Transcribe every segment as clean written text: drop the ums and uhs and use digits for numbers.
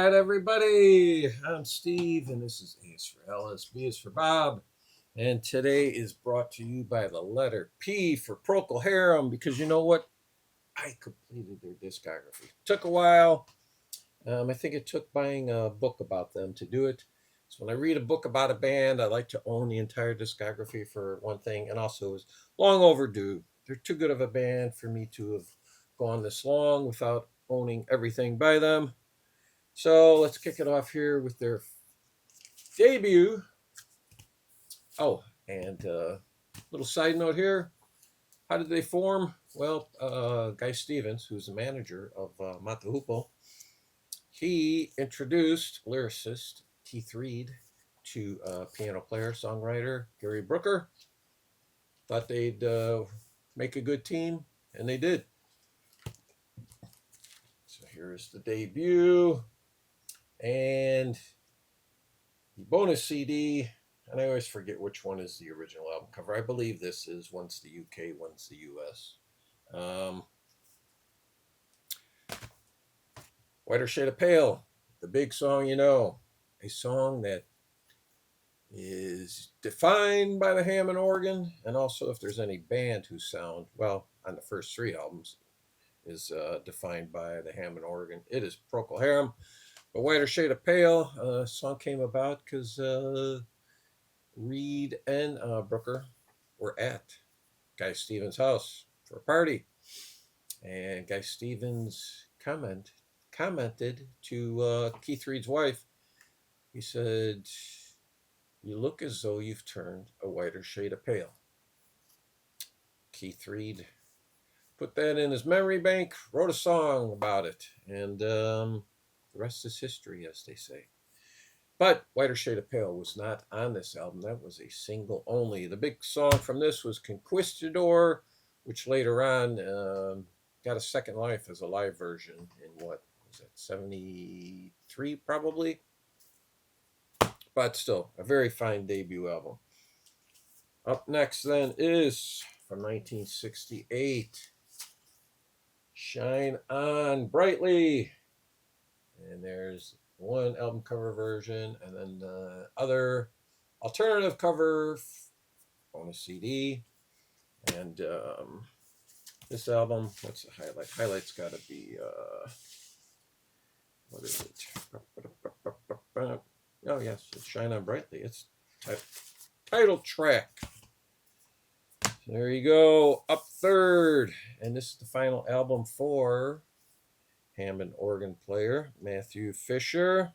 right, everybody. I'm Steve, and this is A is for Alice, B is for Bob. And today is brought to you by the letter P for Procol Harum, because you know what? I completed their discography. Took a while. I think it took buying a book about them to do it. So when I read a book about a band, I like to own the entire discography for one thing, and also it was long overdue. They're too good of a band for me to have gone this long without owning everything by them. So let's kick it off here with their debut. Oh, and little side note here. How did they form? Well, Guy Stevens, who's the manager of Matahupo, he introduced lyricist Keith Reed to piano player, songwriter Gary Brooker. Thought they'd make a good team, and they did. So here's the debut. And the bonus CD, and I always forget which one is the original album cover. I believe this is one's the UK, one's the US. Whiter Shade of Pale, the big song you know, a song that is defined by the Hammond organ, and also if there's any band whose sound, well, on the first three albums, is defined by the Hammond organ, it is Procol Harum. But Whiter Shade of Pale song came about because Reed and Brooker were at Guy Stevens' house for a party, and Guy Stevens commented to Keith Reed's wife. He said, "You look as though you've turned a whiter shade of pale." Keith Reed put that in his memory bank, wrote a song about it, and the rest is history, as they say. But Whiter Shade of Pale was not on this album. That was a single only. The big song from this was Conquistador, which later on got a second life as a live version in what was that, 73 probably? But still, a very fine debut album. Up next then is from 1968, Shine On Brightly. And there's one album cover version, and then the other alternative cover on a CD. And this album, what's the highlight? Highlight's got to be, what is it? Oh, yes, it's Shine On Brightly. It's title track. So there you go, up third. And this is the final album for Hammond organ player Matthew Fisher,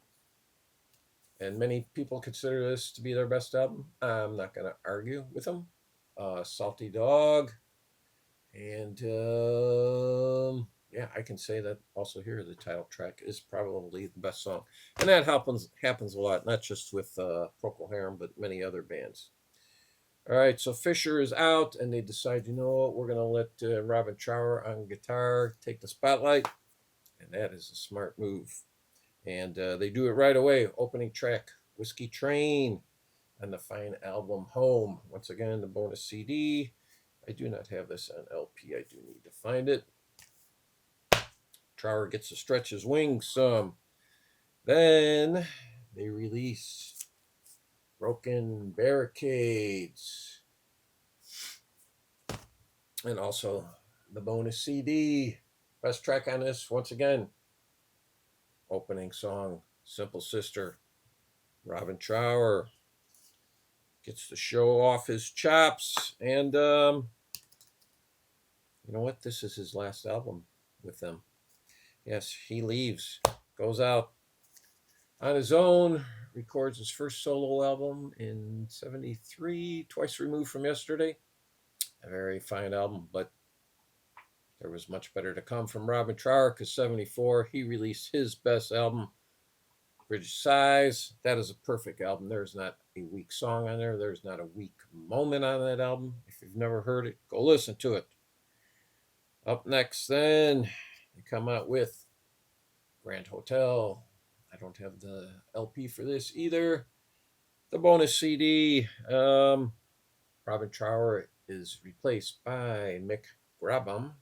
and many people consider this to be their best album. I'm not going to argue with them. Salty Dog, and yeah, I can say that also here. The title track is probably the best song, and that happens a lot, not just with Procol Harum, but many other bands. All right, so Fisher is out, and they decide, you know what, we're going to let Robin Trower on guitar take the spotlight. And that is a smart move. And they do it right away. Opening track, Whiskey Train, on the fine album Home. Once again, the bonus CD. I do not have this on LP. I do need to find it. Trower gets to stretch his wings some. Then they release Broken Barricades. And also the bonus CD. Best track on this, once again, opening song, Simple Sister. Robin Trower gets to show off his chops. And you know what? This is his last album with them. Yes, he leaves, goes out on his own, records his first solo album in 73, twice removed from yesterday. A very fine album, but there was much better to come from Robin Trower, because 74, he released his best album, Bridge Size. That is a perfect album. There's not a weak song on there. There's not a weak moment on that album. If you've never heard it, go listen to it. Up next, then, they come out with Grand Hotel. I don't have the LP for this either. The bonus CD. Robin Trower is replaced by Mick Grabham,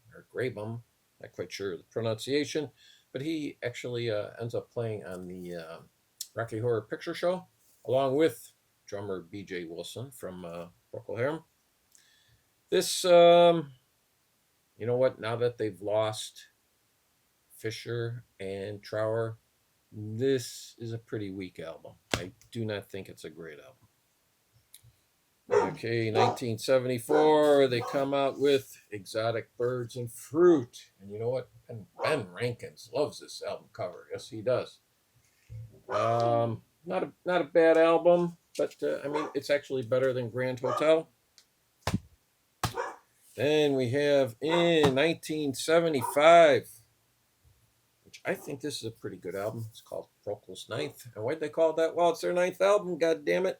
not quite sure the pronunciation. but he actually ends up playing on the Rocky Horror Picture Show, along with drummer B.J. Wilson from Procol Harum. This, you know what? Now that they've lost Fisher and Trower, this is a pretty weak album. I do not think it's a great album. Okay, 1974, they come out with Exotic Birds and Fruit. And you know what? Ben Rankins loves this album cover. Yes, he does. Not a bad album, but I mean, it's actually better than Grand Hotel. Then we have in 1975, which I think this is a pretty good album. It's called Procol's Ninth. And why'd they call it that? Well, it's their ninth album, god damn it.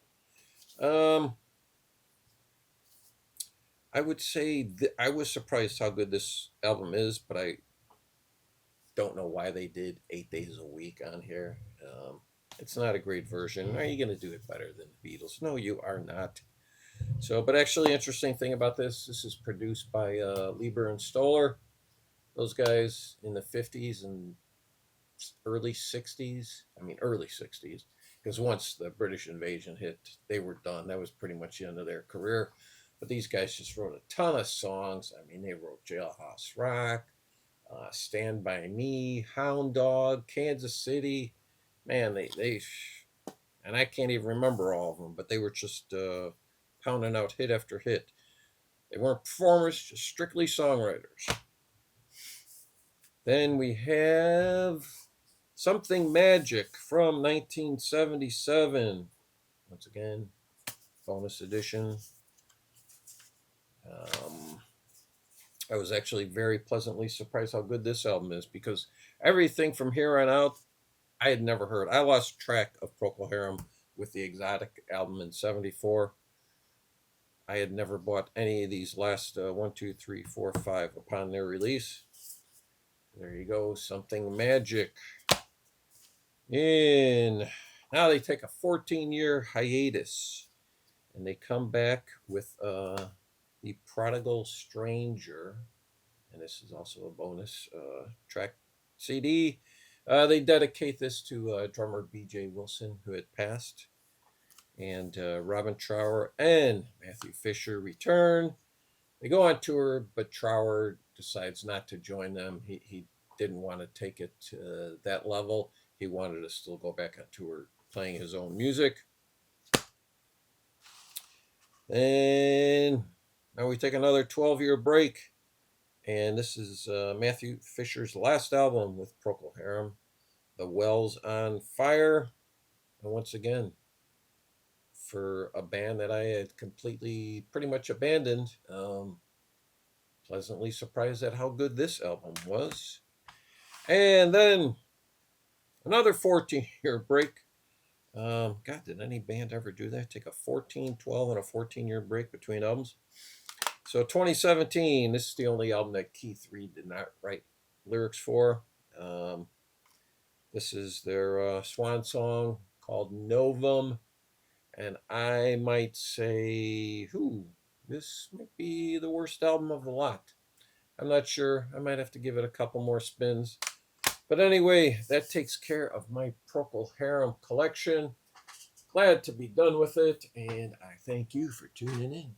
I would say I was surprised how good this album is, but I don't know why they did 8 days a week on here. It's not a great version. Are you going to do it better than the Beatles? No, you are not. So, but actually, interesting thing about this is produced by Lieber and Stoller. Those guys in the 50s and early 60s. I mean, early 60s. Because once the British invasion hit, they were done. That was pretty much the end of their career. But these guys just wrote a ton of songs. I mean, they wrote Jailhouse Rock, Stand By Me, Hound Dog, Kansas City. Man, they and I can't even remember all of them, but they were just pounding out hit after hit. They weren't performers, just strictly songwriters. Then we have Something Magic from 1977. Once again, bonus edition. I was actually very pleasantly surprised how good this album is, because everything from here on out I had never heard. I lost track of Procol Harum with the Exotic album in 74. I had never bought any of these last 1, 2, 3, 4, 5 upon their release. There you go, Something Magic. And now they take a 14-year hiatus, and they come back with The Prodigal Stranger, and this is also a bonus track CD. They dedicate this to drummer B.J. Wilson, who had passed, and Robin Trower and Matthew Fisher return. They go on tour, but Trower decides not to join them. He didn't want to take it to that level. He wanted to still go back on tour playing his own music. And now we take another 12-year break. And this is Matthew Fisher's last album with Procol Harum, The Wells on Fire. And once again, for a band that I had completely pretty much abandoned, pleasantly surprised at how good this album was. And then another 14-year break. God, did any band ever do that? Take a 14, 12, and a 14-year break between albums? So 2017, this is the only album that Keith Reid did not write lyrics for. This is their swan song called Novum. And I might say, this might be the worst album of the lot. I'm not sure. I might have to give it a couple more spins. But anyway, that takes care of my Procol Harum collection. Glad to be done with it, and I thank you for tuning in.